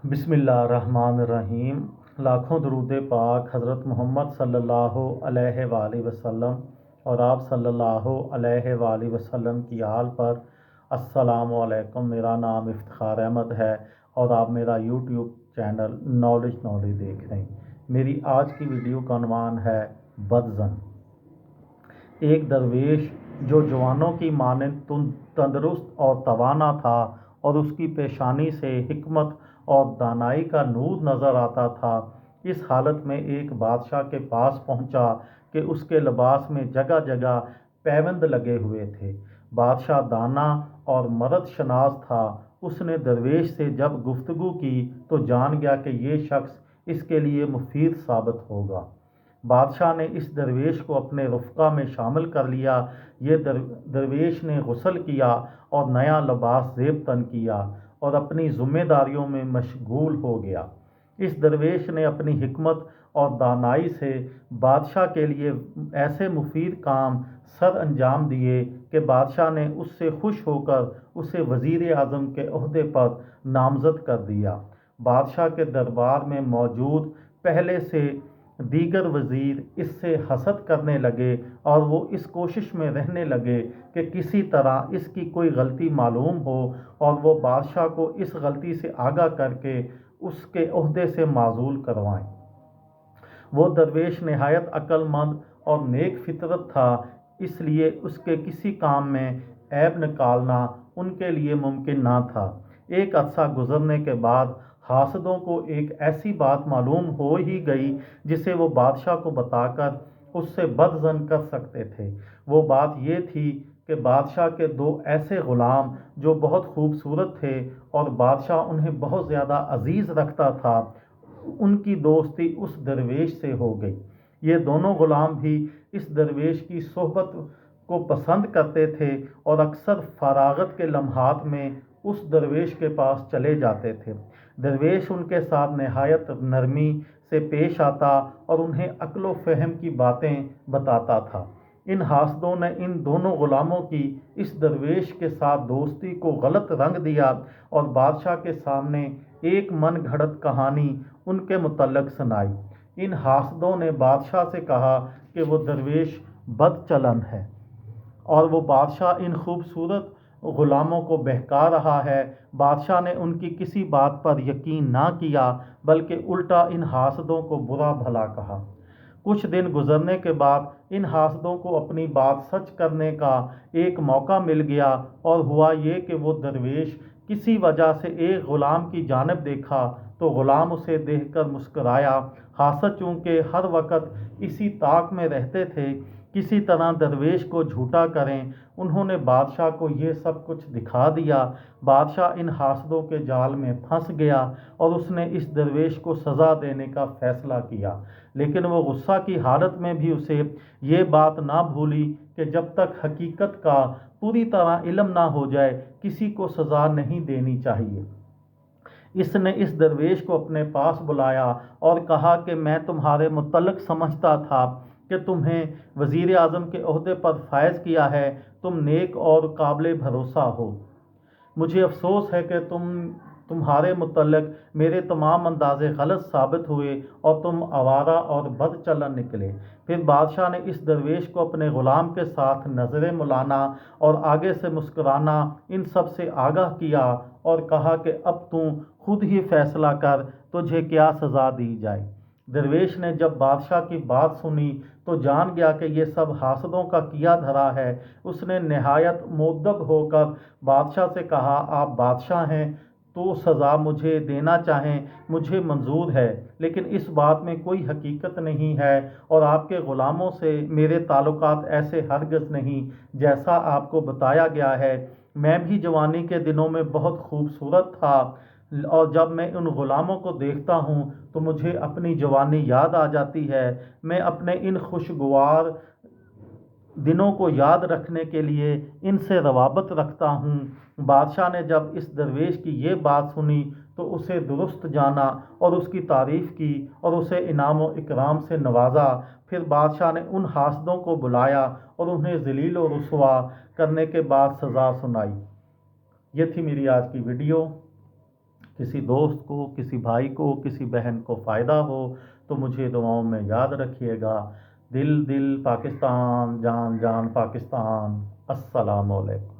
बिस्मिल्लाहिर्रहमानिर्रहीम। लाखों दरूद पाक हज़रत मोहम्मद सल्लल्लाहु अलैहि वालैहि वसल्लम और आप सल्लल्लाहु अलैहि वालैहि वसल्लम की आल पर। अस्सलामु अलैकुम। मेरा नाम इफ्तिखार अहमद है और आप मेरा यूट्यूब चैनल नॉलेज देख रहे हैं। मेरी आज की वीडियो का उन्वान है बदज़न। एक दरवेश जो जवानों की मानंद तंदुरुस्त और तवाना था और उसकी पेशानी से हिकमत और दानाई का नूर नज़र आता था, इस हालत में एक बादशाह के पास पहुंचा कि उसके लिबास में जगह जगह पैबंद लगे हुए थे। बादशाह दाना और मर्द शनास था। उसने दरवेश से जब गुफ्तगू की तो जान गया कि ये शख्स इसके लिए मुफीद साबित होगा। बादशाह ने इस दरवेश को अपने रुफ़क़ा में शामिल कर लिया। ये दरवेश ने गुस्ल किया और नया लिबास ज़ेब तन किया और अपनी ज़िम्मेदारियों में मशगूल हो गया। इस दरवेश ने अपनी हिकमत और दानाई से बादशाह के लिए ऐसे मुफीद काम सर अंजाम दिए कि बादशाह ने उससे खुश होकर उसे वज़ीर आज़म के ओहदे पर नामज़द कर दिया। बादशाह के दरबार में मौजूद पहले से दीगर वज़ीर इससे हसद करने लगे और वो इस कोशिश में रहने लगे कि किसी तरह इसकी कोई गलती मालूम हो और वो बादशाह को इस गलती से आगाह करके उसके ओहदे से माजूल करवाएं। वो दरवेश नहायत अक्लमंद और नेक फितरत था, इसलिए उसके किसी काम में ऐब निकालना उनके लिए मुमकिन ना था। एक अरसा गुजरने के बाद हासदों को एक ऐसी बात मालूम हो ही गई जिसे वो बादशाह को बताकर उससे बदज़न कर सकते थे। वो बात ये थी कि बादशाह के दो ऐसे ग़ुलाम जो बहुत खूबसूरत थे और बादशाह उन्हें बहुत ज़्यादा अजीज़ रखता था, उनकी दोस्ती उस दरवेश से हो गई। ये दोनों ग़ुलाम भी इस दरवेश की सोहबत को पसंद करते थे और अक्सर फरागत के लम्हात में उस दरवेश के पास चले जाते थे। दरवेश उनके साथ नहायत नरमी से पेश आता और उन्हें अक्ल व फ़हम की बातें बताता था। इन हासदों ने इन दोनों ग़ुलामों की इस दरवेश के साथ दोस्ती को गलत रंग दिया और बादशाह के सामने एक मन घड़त कहानी उनके मुतल्लक सुनाई। इन हासदों ने बादशाह से कहा कि वो दरवेश बदचलन है और वो बादशाह इन खूबसूरत ग़ुलामों को बहका रहा है। बादशाह ने उनकी किसी बात पर यकीन ना किया बल्कि उल्टा इन हासदों को बुरा भला कहा। कुछ दिन गुजरने के बाद इन हासदों को अपनी बात सच करने का एक मौका मिल गया और हुआ ये कि वो दरवेश किसी वजह से एक ग़ुलाम की जानिब देखा तो ग़ुलाम उसे देखकर मुस्कराया। हासद चूँकि हर वक्त इसी ताक में रहते थे किसी तरह दरवेश को झूठा करें, उन्होंने बादशाह को ये सब कुछ दिखा दिया। बादशाह इन हासदों के जाल में फंस गया और उसने इस दरवेश को सज़ा देने का फ़ैसला किया, लेकिन वो गुस्सा की हालत में भी उसे ये बात ना भूली कि जब तक हकीकत का पूरी तरह इल्म ना हो जाए किसी को सज़ा नहीं देनी चाहिए। इसने इस दरवेश को अपने पास बुलाया और कहा कि मैं तुम्हारे मुतल्लक समझता था कि तुम्हें वज़ीर आज़म के ओहदे पर फायज़ किया है। तुम नेक और काबिल भरोसा हो। मुझे अफसोस है कि तुम्हारे मुतल्लक मेरे तमाम अंदाज़े गलत साबित हुए और तुम आवारा और बदचलन निकले। फिर बादशाह ने इस दरवेश को अपने ग़ुलाम के साथ नज़र मिलाना और आगे से मुस्कुराना इन सब से आगाह किया और कहा कि अब तू खुद ही फैसला कर, तुझे क्या सज़ा दी जाए। दरवेश ने जब बादशाह की बात सुनी तो जान गया कि ये सब हासदों का किया धरा है। उसने नहायत मुअद्दब होकर बादशाह से कहा, आप बादशाह हैं तो सज़ा मुझे देना चाहें मुझे मंजूर है, लेकिन इस बात में कोई हकीकत नहीं है और आपके ग़ुलामों से मेरे ताल्लुकात ऐसे हरगिज़ नहीं जैसा आपको बताया गया है। मैं भी जवानी के दिनों में बहुत खूबसूरत था और जब मैं उन ग़ुलामों को देखता हूँ तो मुझे अपनी जवानी याद आ जाती है। मैं अपने इन खुशगवार दिनों को याद रखने के लिए इनसे रवाबत रखता हूँ। बादशाह ने जब इस दरवेश की ये बात सुनी तो उसे दुरुस्त जाना और उसकी तारीफ़ की और उसे इनाम व इकराम से नवाजा। फिर बादशाह ने उन हासदों को बुलाया और उन्हें ज़लील व रुसवा करने के बाद सज़ा सुनाई। ये थी मेरी आज की वीडियो। کسی دوست کو، کسی بھائی کو، کسی بہن کو فائدہ ہو تو مجھے دعاؤں میں یاد رکھیے گا۔ دل دل پاکستان، جان جان پاکستان۔ السلام علیکم۔